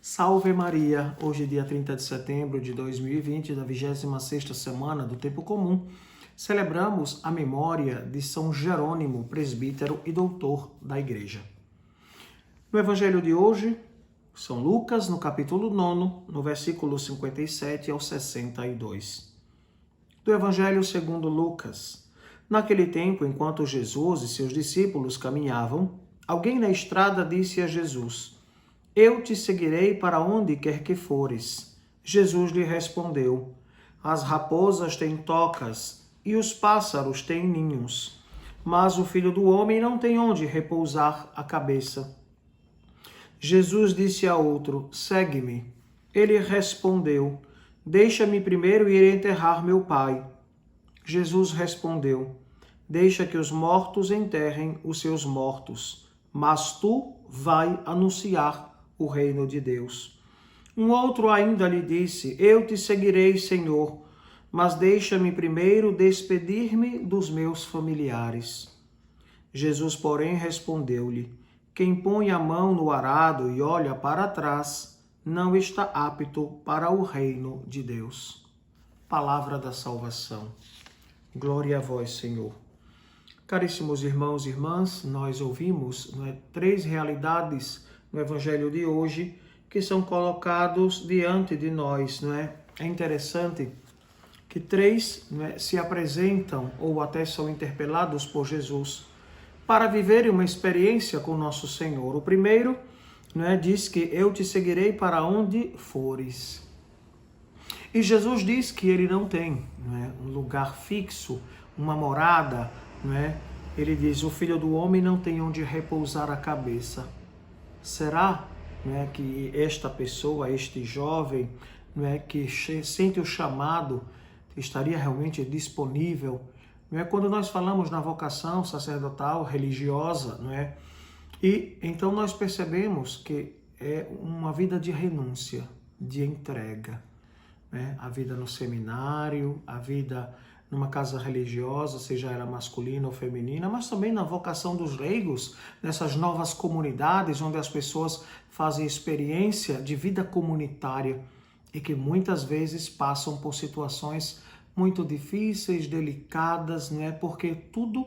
Salve Maria! Hoje, dia 30 de setembro de 2020, da 26ª semana do Tempo Comum, celebramos a memória de São Jerônimo, presbítero e doutor da Igreja. No Evangelho de hoje, São Lucas, no capítulo 9, no versículo 57 ao 62. Do Evangelho segundo Lucas. Naquele tempo, enquanto Jesus e seus discípulos caminhavam, alguém na estrada disse a Jesus: "Eu te seguirei para onde quer que fores." Jesus lhe respondeu: "As raposas têm tocas e os pássaros têm ninhos, mas o Filho do Homem não tem onde repousar a cabeça." Jesus disse a outro: "Segue-me." Ele respondeu: "Deixa-me primeiro ir enterrar meu pai." Jesus respondeu: "Deixa que os mortos enterrem os seus mortos, mas tu vai anunciar o reino de Deus." Um outro ainda lhe disse: "Eu te seguirei, Senhor, mas deixa-me primeiro despedir-me dos meus familiares." Jesus, porém, respondeu-lhe: "Quem põe a mão no arado e olha para trás, não está apto para o reino de Deus." Palavra da salvação. Glória a vós, Senhor. Caríssimos irmãos e irmãs, nós ouvimos três realidades no Evangelho de hoje que são colocados diante de nós. É interessante que três se apresentam ou até são interpelados por Jesus para viverem uma experiência com nosso Senhor. O primeiro diz que eu te seguirei para onde fores. E Jesus diz que ele não tem um lugar fixo, uma morada. Ele diz: o Filho do Homem não tem onde repousar a cabeça. Será que esta pessoa, este jovem, que sente o chamado, estaria realmente disponível? Quando nós falamos na vocação sacerdotal, religiosa, e então nós percebemos que é uma vida de renúncia, de entrega. A vida no seminário, a vida numa casa religiosa, seja ela masculina ou feminina, mas também na vocação dos leigos, nessas novas comunidades onde as pessoas fazem experiência de vida comunitária e que muitas vezes passam por situações muito difíceis, delicadas, porque tudo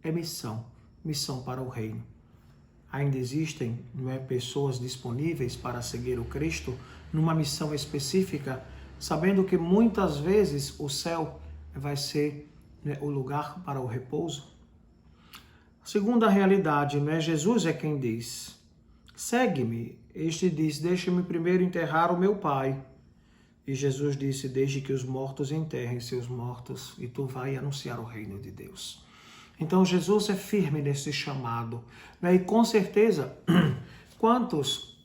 é missão para o reino. Ainda existem pessoas disponíveis para seguir o Cristo numa missão específica, sabendo que muitas vezes o céu vai ser o lugar para o repouso. Segunda realidade, Jesus é quem diz: "Segue-me." Este diz: "Deixa-me primeiro enterrar o meu pai." E Jesus disse: "Deixe que os mortos enterrem seus mortos e tu vai anunciar o reino de Deus." Então Jesus é firme nesse chamado. E com certeza, quantos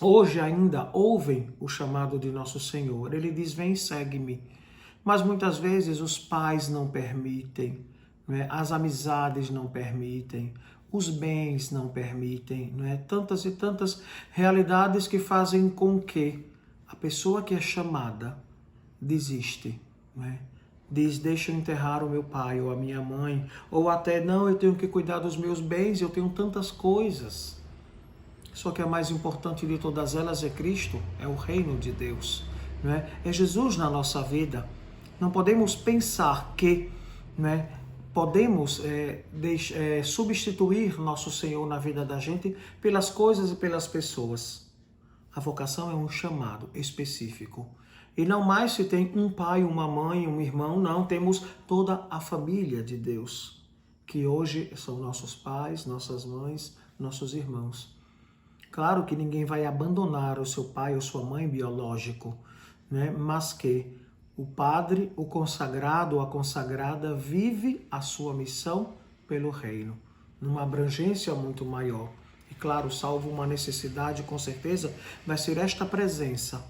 hoje ainda ouvem o chamado de nosso Senhor? Ele diz: "Vem, segue-me." Mas muitas vezes os pais não permitem, as amizades não permitem, os bens não permitem, tantas e tantas realidades que fazem com que a pessoa que é chamada desiste, Diz: "Deixa eu enterrar o meu pai ou a minha mãe", ou até: "Não, eu tenho que cuidar dos meus bens, eu tenho tantas coisas." Só que a mais importante de todas elas é Cristo, é o reino de Deus, É Jesus na nossa vida. Não podemos pensar que podemos substituir nosso Senhor na vida da gente pelas coisas e pelas pessoas. A vocação é um chamado específico. E não mais se tem um pai, uma mãe, um irmão, não. Temos toda a família de Deus, que hoje são nossos pais, nossas mães, nossos irmãos. Claro que ninguém vai abandonar o seu pai ou sua mãe biológico, mas que o padre, o consagrado ou a consagrada vive a sua missão pelo reino, numa abrangência muito maior. E claro, salvo uma necessidade, com certeza, vai ser esta presença.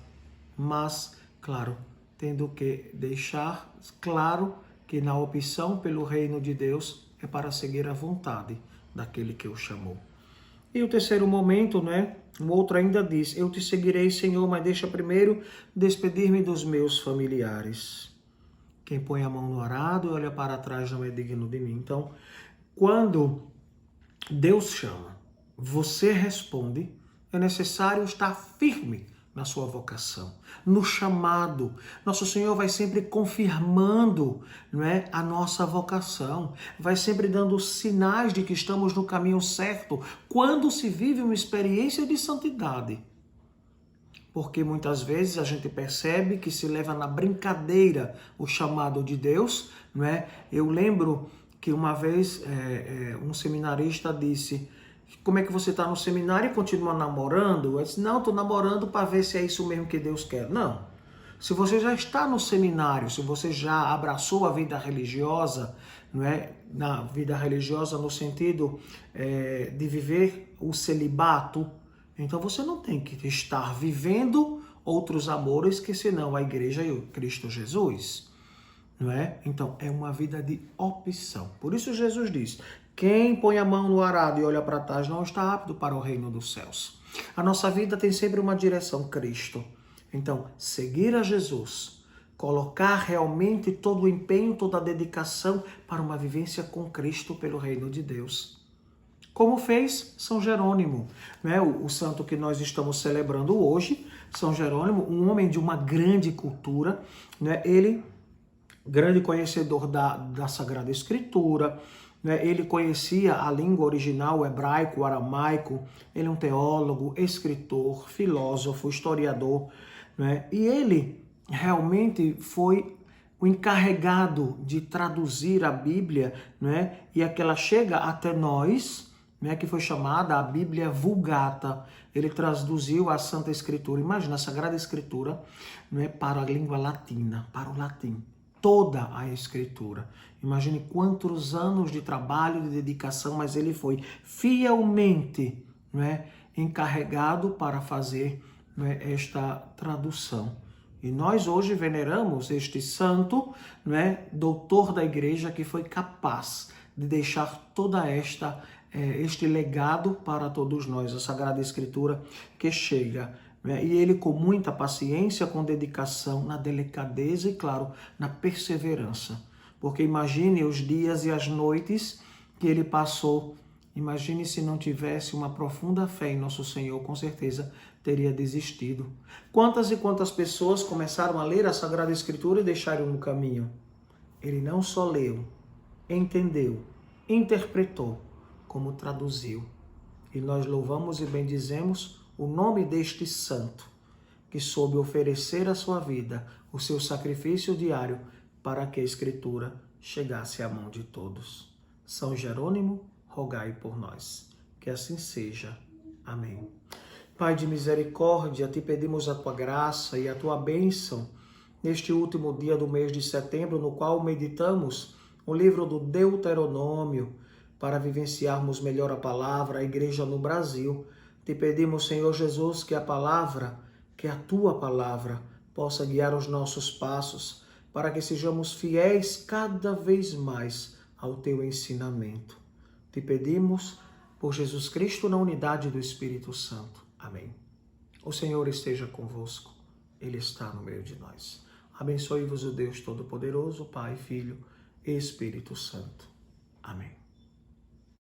Mas, claro, tendo que deixar claro que na opção pelo reino de Deus é para seguir a vontade daquele que o chamou. E o terceiro momento, o outro ainda diz: "Eu te seguirei, Senhor, mas deixa primeiro despedir-me dos meus familiares." Quem põe a mão no arado e olha para trás não é digno de mim. Então, quando Deus chama, você responde, É necessário estar firme na sua vocação, no chamado. Nosso Senhor vai sempre confirmando, não é, a nossa vocação, vai sempre dando sinais de que estamos no caminho certo quando se vive uma experiência de santidade. Porque muitas vezes a gente percebe que se leva na brincadeira o chamado de Deus, não é? Eu lembro que uma vez um seminarista disse: como é que você está no seminário e continua namorando? Eu disse: não, estou namorando para ver se é isso mesmo que Deus quer. Não. Se você já está no seminário, se você já abraçou a vida religiosa, não é? Na vida religiosa no sentido de viver o celibato, então você não tem que estar vivendo outros amores que senão a igreja e o Cristo Jesus. Não é? Então é uma vida de opção. Por isso Jesus diz: quem põe a mão no arado e olha para trás não está apto para o reino dos céus. A nossa vida tem sempre uma direção, Cristo. Então, seguir a Jesus, colocar realmente todo o empenho, toda a dedicação para uma vivência com Cristo pelo reino de Deus. Como fez São Jerônimo, né? O santo que nós estamos celebrando hoje, São Jerônimo, um homem de uma grande cultura, né? Ele, grande conhecedor da Sagrada Escritura, né? Ele conhecia a língua original, o hebraico, o aramaico, ele é um teólogo, escritor, filósofo, historiador, né? E ele realmente foi o encarregado de traduzir a Bíblia, né? E aquela chega até nós, né, que foi chamada a Bíblia Vulgata. Ele traduziu a Santa Escritura, imagina, a Sagrada Escritura, né, para a língua latina, para o latim. Toda a Escritura. Imagine quantos anos de trabalho, de dedicação, mas ele foi fielmente, né, encarregado para fazer, né, esta tradução. E nós hoje veneramos este santo, né, doutor da igreja, que foi capaz de deixar toda este legado para todos nós, a Sagrada Escritura que chega, né? E ele com muita paciência, com dedicação, na delicadeza e, claro, na perseverança. Porque imagine os dias e as noites que ele passou. Imagine se não tivesse uma profunda fé em Nosso Senhor, com certeza teria desistido. Quantas e quantas pessoas começaram a ler a Sagrada Escritura e deixaram no caminho? Ele não só leu, entendeu, interpretou, como traduziu. E nós louvamos e bendizemos o nome deste santo, que soube oferecer a sua vida, o seu sacrifício diário, para que a Escritura chegasse à mão de todos. São Jerônimo, rogai por nós. Que assim seja. Amém. Pai de misericórdia, te pedimos a tua graça e a tua bênção neste último dia do mês de setembro, no qual meditamos o livro do Deuteronômio, para vivenciarmos melhor a palavra, a igreja no Brasil. Te pedimos, Senhor Jesus, que a palavra, que a tua palavra, possa guiar os nossos passos, para que sejamos fiéis cada vez mais ao teu ensinamento. Te pedimos por Jesus Cristo na unidade do Espírito Santo. Amém. O Senhor esteja convosco. Ele está no meio de nós. Abençoe-vos o Deus Todo-Poderoso, Pai, Filho e Espírito Santo. Amém.